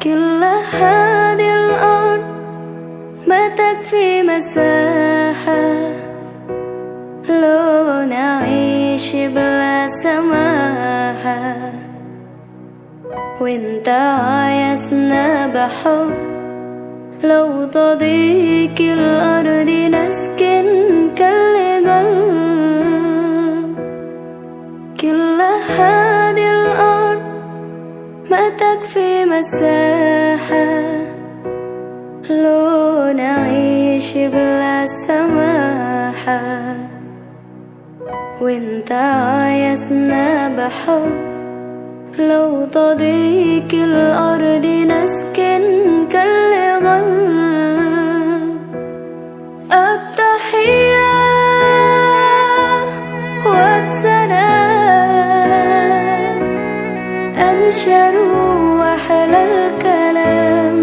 كل هذه الأرض ما تكفي مساحة لو نعيش بلا سماحة، وانت عايزنا بحب لو تضيق الأرض نسكن كالقلب. كل هذه الأرض ما تكفي مساحة لو نعيش بلا سماحة، وانت عايزنا بحب لو تضيق الأرض نسكن كالغل. التحية وبسلام أنشروا أحلى الكلام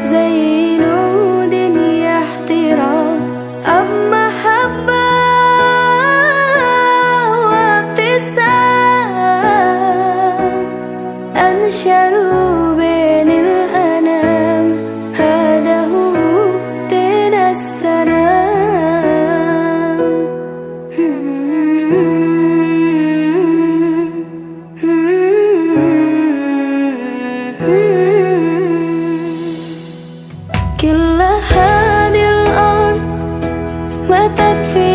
زي نود يحترام أب محبة وابتسام، أنشروا بين الأنام هذا هو دين السلام. كل هذه الأرض ما تكفي